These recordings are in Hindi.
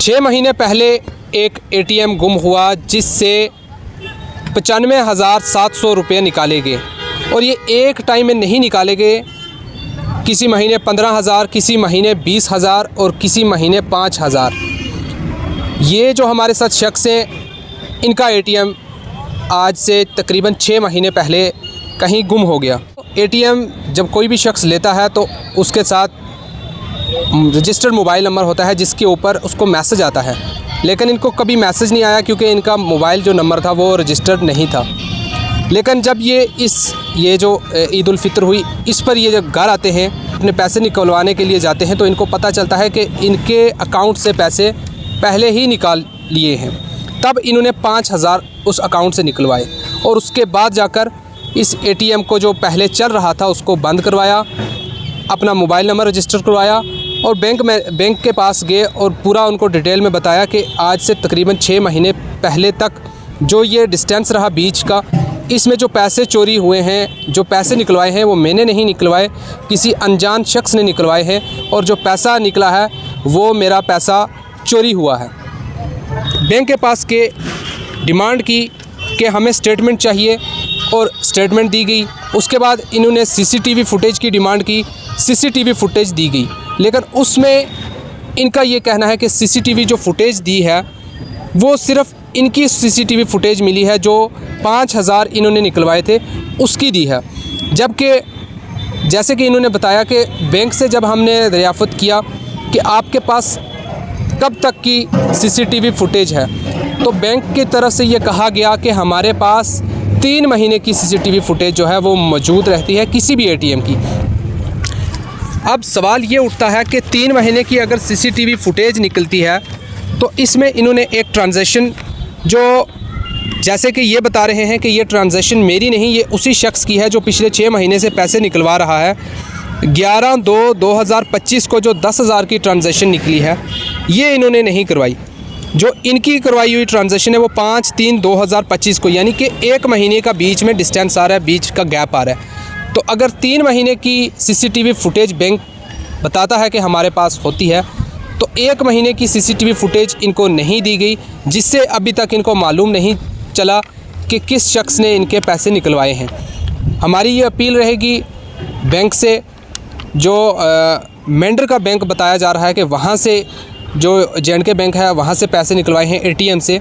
6 महीने पहले एक एटीएम गुम हुआ जिससे 95,700 रुपये निकाले गए और ये एक टाइम में नहीं निकाले गए। किसी महीने 15,000, किसी महीने 20,000 और किसी महीने 5,000। ये जो हमारे साथ शख्स हैं, इनका एटीएम आज से तकरीबन 6 महीने पहले कहीं गुम हो गया। एटीएम जब कोई भी शख्स लेता है तो उसके साथ रजिस्टर्ड मोबाइल नंबर होता है जिसके ऊपर उसको मैसेज आता है, लेकिन इनको कभी मैसेज नहीं आया क्योंकि इनका मोबाइल जो नंबर था वो रजिस्टर्ड नहीं था। लेकिन जब ये जो ईद उल फितर हुई, इस पर ये जब घर आते हैं अपने पैसे निकलवाने के लिए जाते हैं तो इनको पता चलता है कि इनके अकाउंट से पैसे पहले ही निकाल लिए हैं। तब इन्होंने 5,000 उस अकाउंट से निकलवाए और उसके बाद जाकर इस एटीएम को जो पहले चल रहा था उसको बंद करवाया, अपना मोबाइल नंबर रजिस्टर करवाया और बैंक के पास गए और पूरा उनको डिटेल में बताया कि आज से तकरीबन 6 महीने पहले तक जो ये डिस्टेंस रहा बीच का, इसमें जो पैसे चोरी हुए हैं, जो पैसे निकलवाए हैं वो मैंने नहीं निकलवाए, किसी अनजान शख्स ने निकलवाए हैं और जो पैसा निकला है वो मेरा पैसा चोरी हुआ है। बैंक के पास के डिमांड की कि हमें स्टेटमेंट चाहिए और स्टेटमेंट दी गई। उसके बाद इन्होंने सीसीटीवी फुटेज की डिमांड की, सीसीटीवी फुटेज दी गई, लेकिन उसमें इनका ये कहना है कि सीसीटीवी जो फुटेज दी है वो सिर्फ़ इनकी सीसीटीवी फुटेज मिली है जो 5,000 इन्होंने निकलवाए थे उसकी दी है। जबकि जैसे कि इन्होंने बताया कि बैंक से जब हमने दरियाफ़त किया कि आपके पास कब तक की सीसीटीवी फुटेज है, तो बैंक की तरफ से ये कहा गया कि हमारे पास 3 महीने की सीसीटीवी फुटेज जो है वो मौजूद रहती है किसी भी एटीएम की। अब सवाल ये उठता है कि 3 महीने की अगर सीसीटीवी फुटेज निकलती है तो इसमें इन्होंने एक ट्रांजैक्शन जो जैसे कि ये बता रहे हैं कि ये ट्रांजैक्शन मेरी नहीं, ये उसी शख्स की है जो पिछले 6 महीने से पैसे निकलवा रहा है। 11/2/2025 को जो 10,000 की ट्रांजैक्शन निकली है ये इन्होंने नहीं करवाई। जो इनकी करवाई हुई ट्रांजैक्शन है वो 5/3/2025 को, यानी कि 1 महीने का बीच में डिस्टेंस आ रहा है, बीच का गैप आ रहा है। तो अगर 3 महीने की सीसीटीवी फुटेज बैंक बताता है कि हमारे पास होती है तो 1 महीने की सीसीटीवी फुटेज इनको नहीं दी गई, जिससे अभी तक इनको मालूम नहीं चला कि किस शख्स ने इनके पैसे निकलवाए हैं। हमारी ये अपील रहेगी बैंक से, जो मेंढर का बैंक बताया जा रहा है कि वहाँ से जो J&K बैंक है वहाँ से पैसे निकलवाए हैं एटीएम से,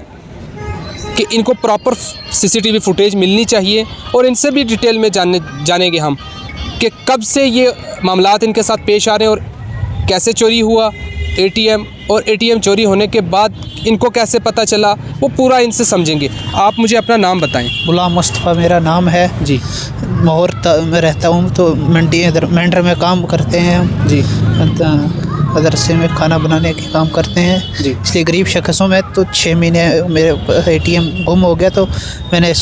कि इनको प्रॉपर सीसीटीवी फुटेज मिलनी चाहिए और इनसे भी डिटेल में जानेंगे हम कि कब से ये मामलात इनके साथ पेश आ रहे हैं और कैसे चोरी हुआ एटीएम, और एटीएम चोरी होने के बाद इनको कैसे पता चला, वो पूरा इनसे समझेंगे। आप मुझे अपना नाम बताएं। गुलाम मुस्तफ़ा मेरा नाम है जी। माहौर में रहता हूँ, तो मंडी मेंढर में काम करते हैं हम जी। मदरसे में खाना बनाने के काम करते हैं जी। इसलिए गरीब शख्सों में तो 6 महीने मेरे एटीएम गुम हो गया, तो मैंने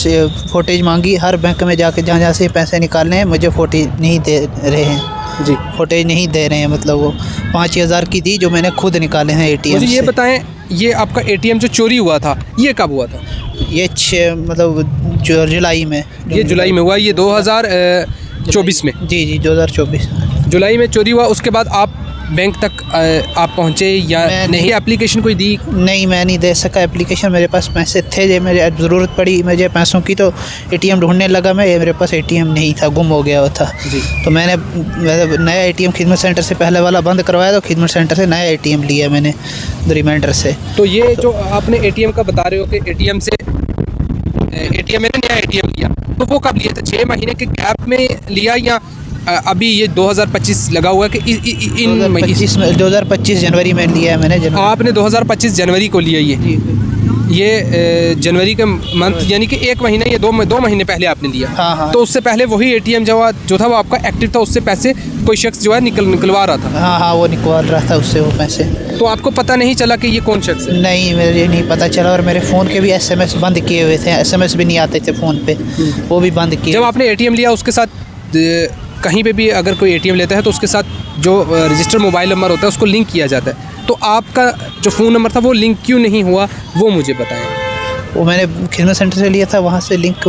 फुटेज मांगी हर बैंक में जाके, जहाँ से पैसे निकालने हैं मुझे फुटेज नहीं दे रहे हैं जी। फुटेज नहीं दे रहे हैं, मतलब वो 5,000 की दी जो मैंने खुद निकाले हैं एटीएम से। ये बताएं, ये आपका एटीएम जो चोरी हुआ था ये कब हुआ था? ये मतलब जो जुलाई में, ये जुलाई में हुआ, ये 2024 में जी 2024 जुलाई में चोरी हुआ। उसके बाद आप बैंक तक आप पहुँचे या नहीं? एप्लीकेशन कोई दी? नहीं, मैं नहीं दे सका एप्लीकेशन। मेरे पास पैसे थे, जब मेरे ज़रूरत पड़ी मुझे पैसों की तो एटीएम ढूंढने लगा मैं, मेरे पास एटीएम नहीं था, गुम हो गया था जी। तो मैंने नया एटीएम खिदमत सेंटर से पहले वाला बंद करवाया, तो खिदमत सेंटर से नया एटीएम लिया मैंने रिमाइंडर से। तो ये जो आपने एटीएम का बता रहे हो कि एटीएम मैंने नया एटीएम लिया, तो वो कब लिया था? 6 महीने के गैप में लिया या अभी ये 2025 लगा हुआ है कि इन 2025 जनवरी में लिया है मैंने। आपने 2025 जनवरी को लिया ये जनवरी के मंथ, यानी कि 1 महीना, ये 2 महीने पहले आपने लिया। हाँ। तो उससे पहले वही एटीएम जो था वो आपका एक्टिव था, उससे पैसे कोई शख्स जो है निकलवा रहा था? हाँ, वो निकलवा रहा था उससे वो पैसे। तो आपको पता नहीं चला कि ये कौन शख्स है? नहीं, मुझे नहीं पता चला, और मेरे फ़ोन के भी SMS बंद किए हुए थे, SMS भी नहीं आते थे फ़ोन पे, वो भी बंद किए। जब आपने एटीएम लिया उसके साथ कहीं पे भी अगर कोई एटीएम लेता है तो उसके साथ जो रजिस्टर्ड मोबाइल नंबर होता है उसको लिंक किया जाता है, तो आपका जो फ़ोन नंबर था वो लिंक क्यों नहीं हुआ, वो मुझे बताएं। वो मैंने खिदमत सेंटर से लिया था, वहाँ से लिंक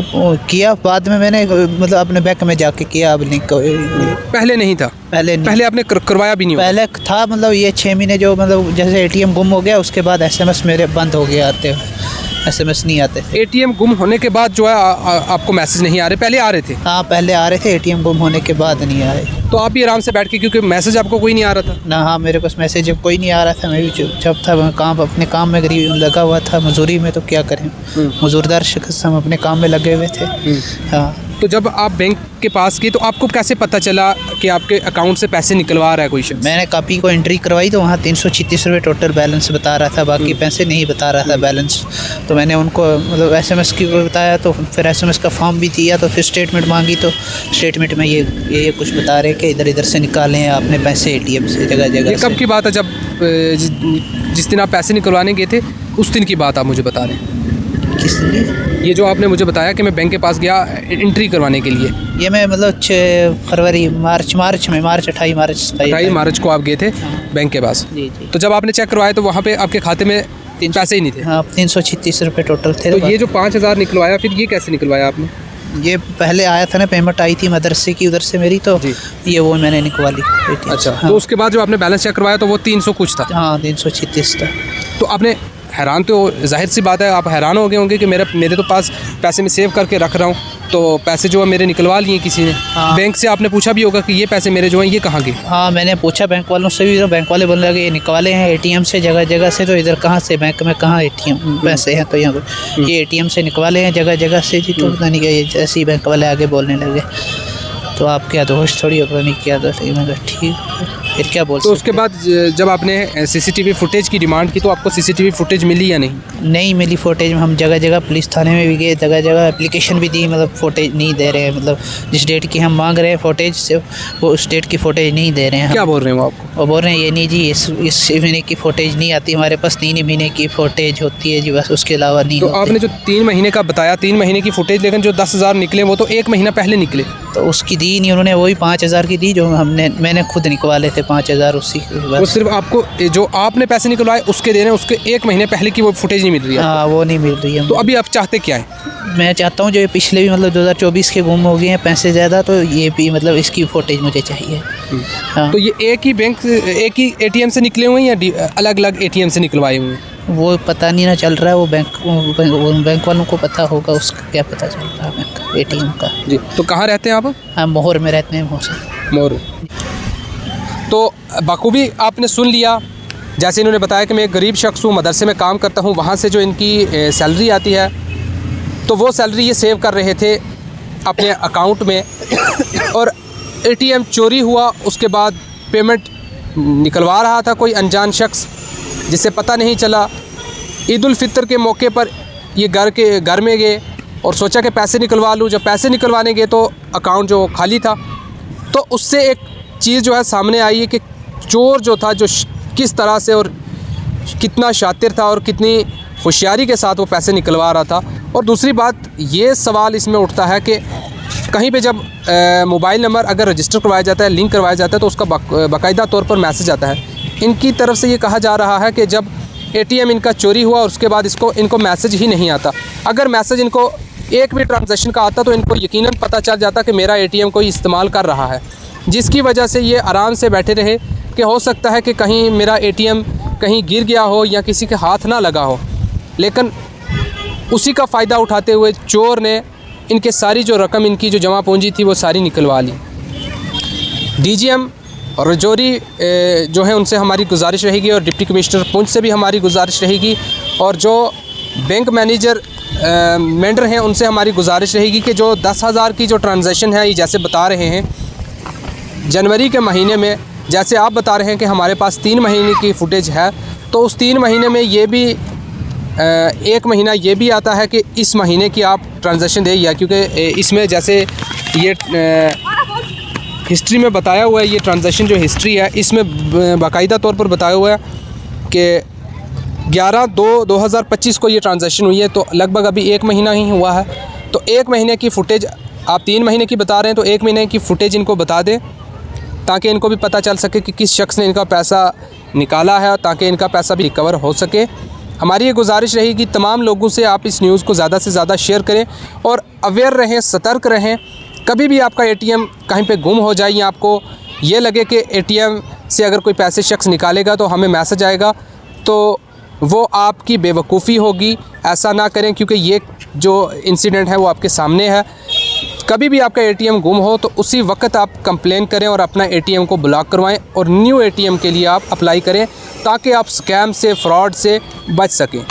किया, बाद में मैंने मतलब अपने बैंक में जाके किया। अब लिंक पहले नहीं था? पहले नहीं, पहले आपने करवाया भी नहीं होगा? पहले था, मतलब ये 6 महीने जो मतलब जैसे एटीएम गुम हो गया उसके बाद एसएमएस मेरे बंद हो गया आते हुए, एसएमएस नहीं आते। एटीएम गुम होने के बाद जो है आपको मैसेज नहीं आ रहे, पहले आ रहे थे? हाँ पहले आ रहे थे, एटीएम गुम होने के बाद नहीं आए। तो आप भी आराम से बैठ के, क्योंकि मैसेज आपको कोई नहीं आ रहा था ना? हाँ मेरे पास मैसेज कोई नहीं आ रहा था, मैं भी चुपचाप था, मैं काम अपने काम में गरीब लगा हुआ था, मजदूरी में, तो क्या करें, मजदूरदार शख्स हम अपने काम में लगे हुए थे। हाँ। तो जब आप बैंक के पास गए तो आपको कैसे पता चला कि आपके अकाउंट से पैसे निकलवा रहा है कोई शख्स? मैंने कापी को एंट्री करवाई तो वहाँ 336 रुपये टोटल बैलेंस बता रहा था, बाकी पैसे नहीं बता रहा था बैलेंस। तो मैंने उनको मतलब एसएमएस की बताया, तो फिर एसएमएस का फॉर्म भी दिया, तो फिर स्टेटमेंट मांगी, तो स्टेटमेंट में ये कुछ बता रहे कि इधर इधर से निकाले हैं आपने पैसे एटीएम से जगह जगह। कब की बात है? जब जिस दिन आप पैसे निकलवाने गए थे उस दिन की बात आप मुझे बता रहे हैं? किस लिए? ये जो आपने मुझे बताया कि मैं बैंक के पास गया एंट्री करवाने के लिए, ये मैं मतलब 6 फरवरी मार्च 28 मार्च को आप गए थे बैंक के पास? जी। तो जब आपने चेक करवाया तो वहाँ पे आपके खाते में पैसे ही नहीं थे? हाँ 336 रुपये टोटल थे। तो ये जो 5,000 निकलवाया, फिर ये कैसे निकलवाया आपने? ये पहले आया था ना, पेमेंट आई थी मदरसे की उधर से मेरी, तो ये वो मैंने निकलवा ली। अच्छा। हाँ। तो उसके बाद जो आपने बैलेंस चेक करवाया तो वो 300 कुछ था? हाँ 336 था। तो आपने हैरान, तो जाहिर सी बात है आप हैरान हो गए होंगे कि मेरे तो पास पैसे मैं सेव करके रख रहा हूँ, तो पैसे जो है मेरे निकलवा लिए किसी ने। हाँ। बैंक से आपने पूछा भी होगा कि ये पैसे मेरे जो हैं ये कहाँ गए? हाँ मैंने पूछा बैंक वालों से भी, तो बैंक वाले बोलने लगे ये निकाले हैं एटीएम से जगह जगह से, तो इधर कहाँ से बैंक में कहाँ एटीएम पैसे हैं, तो यहाँ पर ये एटीएम से निकवाले हैं जगह जगह से जी। तो पता नहीं क्या, ये ऐसे ही बैंक वाले आगे बोलने लगे, तो आप क्या दोस्त थोड़ी, पता नहीं क्या दोस्त। मैं कहा ठीक, फिर क्या बोल। तो उसके बाद जब आपने सीसीटीवी फुटेज की डिमांड की तो आपको सीसीटीवी फुटेज मिली या नहीं? नहीं मिली फुटेज। हम जगह जगह पुलिस थाने में भी गए, जगह जगह एप्लीकेशन भी दी, मतलब फुटेज नहीं दे रहे हैं, मतलब जिस डेट की हम मांग रहे हैं फुटेज से वो उस डेट की फुटेज नहीं दे रहे हैं। क्या बोल रहे हैं वो आपको? वो बोल रहे हैं ये नहीं जी, इस महीने की फुटेज नहीं आती हमारे पास, 3 महीने की फुटेज होती है जी, बस उसके अलावा नहीं। तो आपने जो 3 महीने का बताया, 3 महीने की फुटेज, लेकिन जो 10,000 निकले वो तो 1 महीना पहले निकले। तो उसकी दी नहीं उन्होंने, वही 5,000 की दी जो मैंने खुद निकवाले थे 5,000 उसी। वो सिर्फ आपको जो आपने पैसे निकलवाए उसके दे रहे हैं, उसके 1 महीने पहले की वो फुटेज नहीं मिल रही है? हाँ वो नहीं मिल रही है। तो अभी आप चाहते क्या है? मैं चाहता हूँ जो ये पिछले भी मतलब 2024 के गुम हो गए हैं पैसे ज़्यादा, तो ये भी मतलब इसकी फुटेज मुझे चाहिए। हाँ। तो ये एक ही एटीएम से निकले हुए हैं या अलग अलग एटीएम से निकलवाए हुए हैं? वो पता नहीं ना चल रहा है, वो बैंक वालों को पता होगा, उसका क्या पता चल रहा है बैंक एटीएम का। जी। तो कहाँ रहते हैं आप? हाँ मोहर में रहते हैं, मोहर। तो बखूबी आपने सुन लिया, जैसे इन्होंने बताया कि मैं एक गरीब शख्स हूँ, मदरसे में काम करता हूँ, वहाँ से जो इनकी सैलरी आती है तो वो सैलरी ये सेव कर रहे थे अपने अकाउंट में, और एटीएम चोरी हुआ, उसके बाद पेमेंट निकलवा रहा था कोई अनजान शख्स जिसे पता नहीं चला। ईद उल फितर के मौके पर ये घर में गए और सोचा कि पैसे निकलवा लूँ। जब पैसे निकलवाने गए तो अकाउंट जो खाली था, तो उससे एक चीज़ जो है सामने आई है कि चोर जो था, जो किस तरह से और कितना शातिर था और कितनी होशियारी के साथ वो पैसे निकलवा रहा था। और दूसरी बात ये सवाल इसमें उठता है कि कहीं पे जब मोबाइल नंबर अगर रजिस्टर करवाया जाता है, लिंक करवाया जाता है, तो उसका बाकायदा तौर पर मैसेज आता है। इनकी तरफ से ये कहा जा रहा है कि जब एटीएम इनका चोरी हुआ और उसके बाद इनको मैसेज ही नहीं आता। अगर मैसेज इनको एक भी ट्रांजैक्शन का आता तो इनको यकीनन पता चल जाता कि मेरा एटीएम कोई इस्तेमाल कर रहा है, जिसकी वजह से ये आराम से बैठे रहे कि हो सकता है कि कहीं मेरा एटीएम कहीं गिर गया हो या किसी के हाथ ना लगा हो। लेकिन उसी का फ़ायदा उठाते हुए चोर ने इनके सारी जो रकम, इनकी जो जमा पूंजी थी वो सारी निकलवा ली। डीजीएम और रजौरी जो है उनसे हमारी गुजारिश रहेगी और डिप्टी कमिश्नर पुंछ से भी हमारी गुजारिश रहेगी, और जो बैंक मैनेजर मेंढर हैं उनसे हमारी गुजारिश रहेगी कि जो 10,000 की जो ट्रांजैक्शन है, ये जैसे बता रहे हैं जनवरी के महीने में, जैसे आप बता रहे हैं कि हमारे पास 3 महीने की फुटेज है, तो उस 3 महीने में ये भी 1 महीना ये भी आता है कि इस महीने की आप ट्रांजैक्शन दे, या क्योंकि इसमें जैसे ये हिस्ट्री में बताया हुआ है, ये ट्रांजैक्शन जो हिस्ट्री है इसमें बाकायदा तौर पर बताया हुआ है कि 11/2/2025 को ये ट्रांजैक्शन हुई है, तो लगभग अभी 1 महीना ही हुआ है। तो 1 महीने की फुटेज, आप 3 महीने की बता रहे हैं, तो 1 महीने की फुटेज इनको बता दें ताकि इनको भी पता चल सके कि किस शख्स ने इनका पैसा निकाला है, ताकि इनका पैसा भी रिकवर हो सके। हमारी ये गुजारिश रहेगी तमाम लोगों से, आप इस न्यूज़ को ज़्यादा से ज़्यादा शेयर करें और अवेयर रहें, सतर्क रहें। कभी भी आपका ATM कहीं पे गुम हो जाए या आपको ये लगे कि ATM से अगर कोई पैसे शख्स निकालेगा तो हमें मैसेज आएगा, तो वो आपकी बेवकूफ़ी होगी। ऐसा ना करें, क्योंकि ये जो इंसिडेंट है वो आपके सामने है। कभी भी आपका ATM गुम हो तो उसी वक्त आप कंप्लेन करें और अपना ATM को ब्लॉक करवाएं और न्यू ATM के लिए आप अप्लाई करें, ताकि आप स्कैम से, फ्रॉड से बच सकें।